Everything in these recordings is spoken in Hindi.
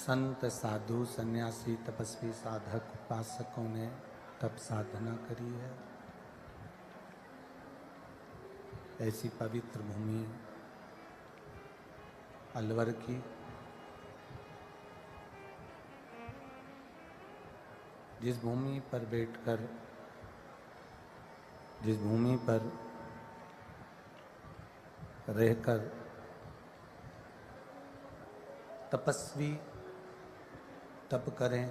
संत साधु सन्यासी तपस्वी साधक उपासकों ने तप साधना करी है। ऐसी पवित्र भूमि अलवर की जिस भूमि पर बैठकर, जिस भूमि पर रहकर तपस्वी तप करें,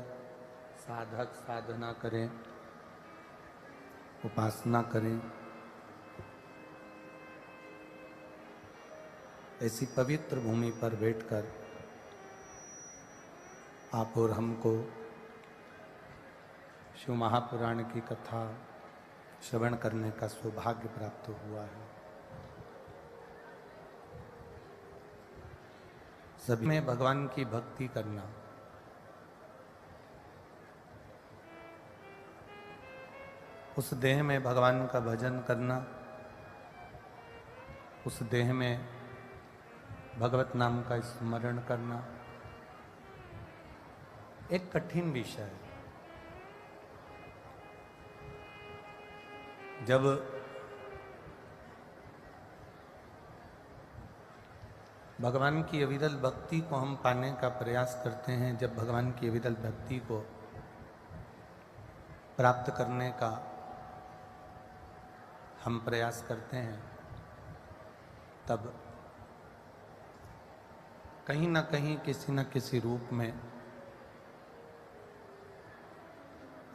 साधक साधना करें, उपासना करें, ऐसी पवित्र भूमि पर बैठकर आप और हमको शिव महापुराण की कथा श्रवण करने का सौभाग्य प्राप्त हुआ है। सभी में भगवान की भक्ति करना, उस देह में भगवान का भजन करना, उस देह में भगवत नाम का स्मरण करना एक कठिन विषय है। जब भगवान की अविरल भक्ति को हम पाने का प्रयास करते हैं, जब भगवान की अविरल भक्ति को प्राप्त करने का हम प्रयास करते हैं, तब कहीं ना कहीं किसी न किसी रूप में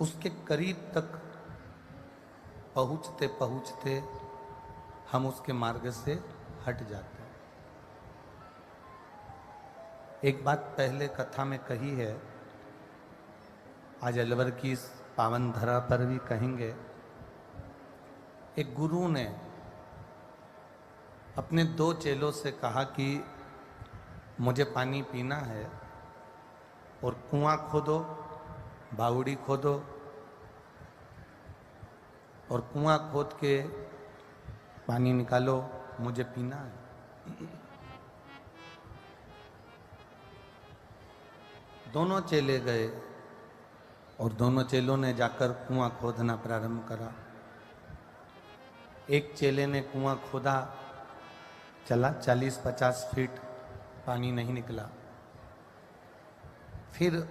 उसके करीब तक पहुँचते पहुँचते हम उसके मार्ग से हट जाते हैं। एक बात पहले कथा में कही है, आज अलवर की इस पावन धरा पर भी कहेंगे। एक गुरु ने अपने 2 चेलों से कहा कि मुझे पानी पीना है और कुआं खोदो, बावड़ी खोदो और कुआं खोद के पानी निकालो, मुझे पीना है। दोनों चेले गए और दोनों चेलों ने जाकर कुआं खोदना प्रारंभ करा। एक चेले ने कुआं खोदा, चला 40-50 फीट, पानी नहीं निकला। फिर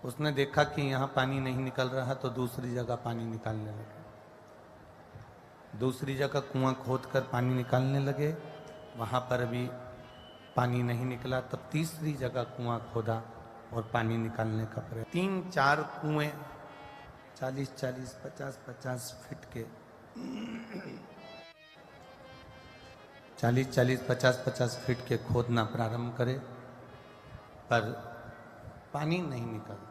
उसने देखा कि यहाँ पानी नहीं निकल रहा, तो दूसरी जगह पानी निकालने लगे। दूसरी जगह कुआं खोदकर पानी निकालने लगे, वहाँ पर भी पानी नहीं निकला। तब तीसरी जगह कुआं खोदा और पानी निकालने का प्रयास। 3-4 कुएं 40-40, 50-50 फीट के 40-40, 50-50 फीट के खोदना प्रारंभ करे, पर पानी नहीं निकलता।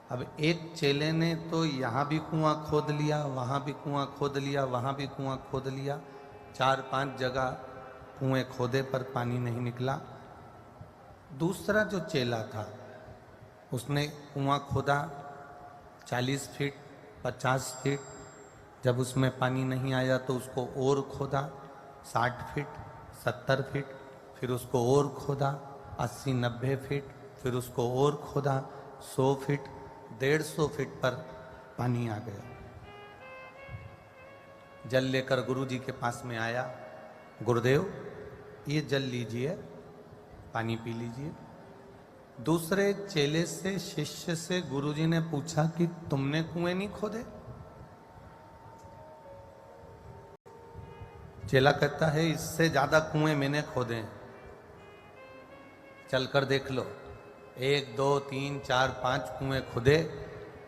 अब एक चेले ने तो यहाँ भी कुआं खोद लिया, वहाँ भी कुआं खोद लिया, वहाँ भी कुआं खोद लिया, 4-5 जगह कुएं खोदे पर पानी नहीं निकला। दूसरा जो चेला था उसने कुआं खोदा 40 फीट, 50 फीट, जब उसमें पानी नहीं आया तो उसको और खोदा 60 फीट, 70 फीट, फिर उसको और खोदा 80-90 फीट, फिर उसको और खोदा 100 फीट, 150 फीट पर पानी आ गया। जल लेकर गुरु जी के पास में आया, गुरुदेव ये जल लीजिए, पानी पी लीजिए। दूसरे चेले से, शिष्य से गुरु जी ने पूछा कि तुमने कुएं नहीं खोदे? चेला कहता है इससे ज्यादा कुएं मैंने खोदे, चलकर देख लो। 1, 2, 3, 4, 5 कुएं खुदे,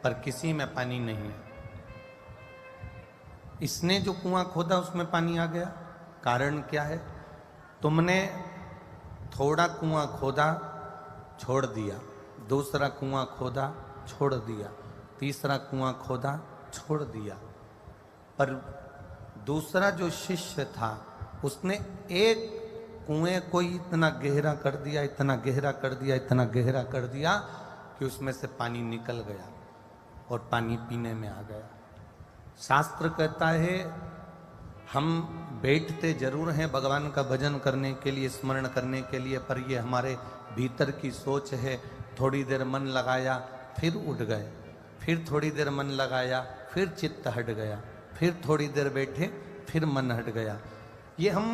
पर किसी में पानी नहीं है। इसने जो कुआं खोदा उसमें पानी आ गया। कारण क्या है? तुमने थोड़ा कुआं खोदा, छोड़ दिया, दूसरा कुआं खोदा, छोड़ दिया, तीसरा कुआं खोदा, छोड़ दिया। पर दूसरा जो शिष्य था उसने एक कुएं को इतना गहरा कर दिया, इतना गहरा कर दिया, इतना गहरा कर दिया कि उसमें से पानी निकल गया और पानी पीने में आ गया। शास्त्र कहता है हम बैठते जरूर हैं भगवान का भजन करने के लिए, स्मरण करने के लिए, पर ये हमारे भीतर की सोच है। थोड़ी देर मन लगाया फिर उठ गए, फिर थोड़ी देर मन लगाया फिर चित्त हट गया, फिर थोड़ी देर बैठे फिर मन हट गया। ये हम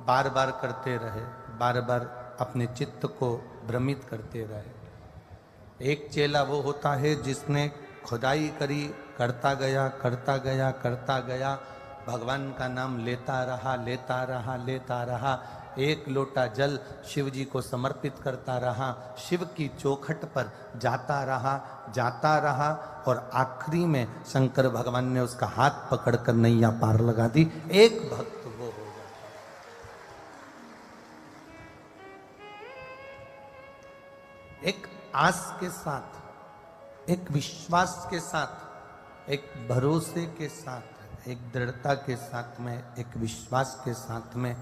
बार बार करते रहे, बार बार अपने चित्त को भ्रमित करते रहे। एक चेला वो होता है जिसने खुदाई करी, करता गया करता गया करता गया, भगवान का नाम लेता रहा लेता रहा लेता रहा, एक लोटा जल शिव जी को समर्पित करता रहा, शिव की चौखट पर जाता रहा और आखिरी में शंकर भगवान ने उसका हाथ पकड़कर नैया पार लगा दी। एक भक्त वो हो जाता। एक आस के साथ, एक विश्वास के साथ, एक भरोसे के साथ, एक दृढ़ता के साथ में, एक विश्वास के साथ में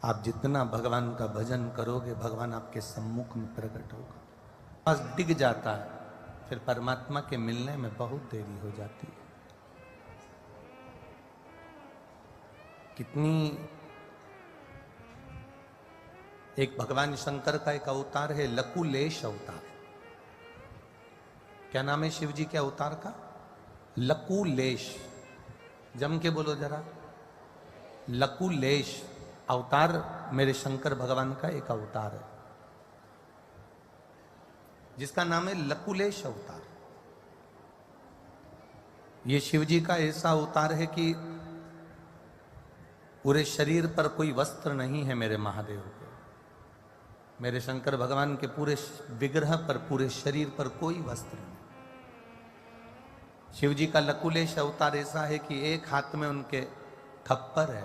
आप जितना भगवान का भजन करोगे, भगवान आपके सम्मुख में प्रकट होगा। बस डिग जाता है, फिर परमात्मा के मिलने में बहुत देरी हो जाती है। कितनी एक भगवान शंकर का एक अवतार है, लकुलेश अवतार। क्या नाम है शिव जी के अवतार का? लकुलेश। जम के बोलो जरा, लकुलेश अवतार मेरे शंकर भगवान का एक अवतार है जिसका नाम है लकुलेश अवतार। ये शिव जी का ऐसा अवतार है कि पूरे शरीर पर कोई वस्त्र नहीं है मेरे महादेव के, मेरे शंकर भगवान के पूरे विग्रह पर, पूरे शरीर पर कोई वस्त्र नहीं। शिव जी का लकुलेश अवतार ऐसा है कि एक हाथ में उनके खप्पर है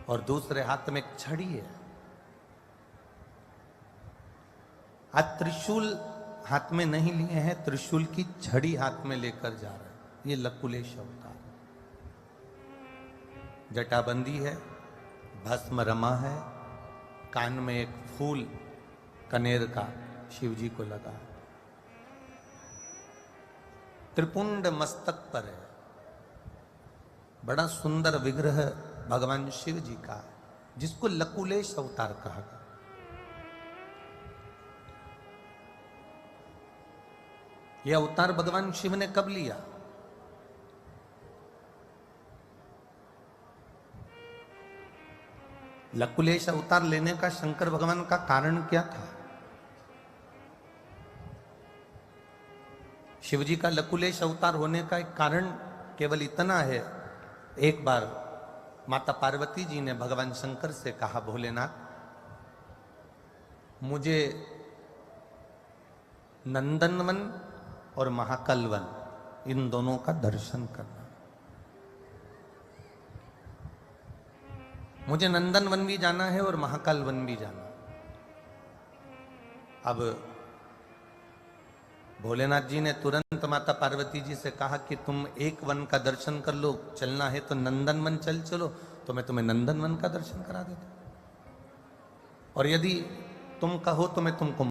और दूसरे हाथ में एक छड़ी है। आज त्रिशूल हाथ में नहीं लिए हैं, त्रिशूल की छड़ी हाथ में लेकर जा रहे हैं। ये लकुलेश अवतार। जटाबंदी है, भस्म रमा है, कान में एक फूल कनेर का शिव जी को लगा है, त्रिपुंड मस्तक पर है। बड़ा सुंदर विग्रह भगवान शिव जी का, जिसको लकुलेश अवतार कहा गया। यह अवतार भगवान शिव ने कब लिया? लकुलेश अवतार लेने का शंकर भगवान का कारण क्या था? शिव जी का लकुलेश अवतार होने का एक कारण केवल इतना है। एक बार माता पार्वती जी ने भगवान शंकर से कहा, भोलेनाथ मुझे नंदनवन और महाकाल वन इन दोनों का दर्शन करना। मुझे नंदन वन भी जाना है और महाकाल वन भी जाना। अब भोलेनाथ जी ने तुरंत माता पार्वती जी से कहा कि तुम एक वन का दर्शन कर लो, चलना है तो नंदन वन चलो, तो मैं तुम्हें नंदन वन का दर्शन करा देता, और यदि तुम कहो तो मैं तुमको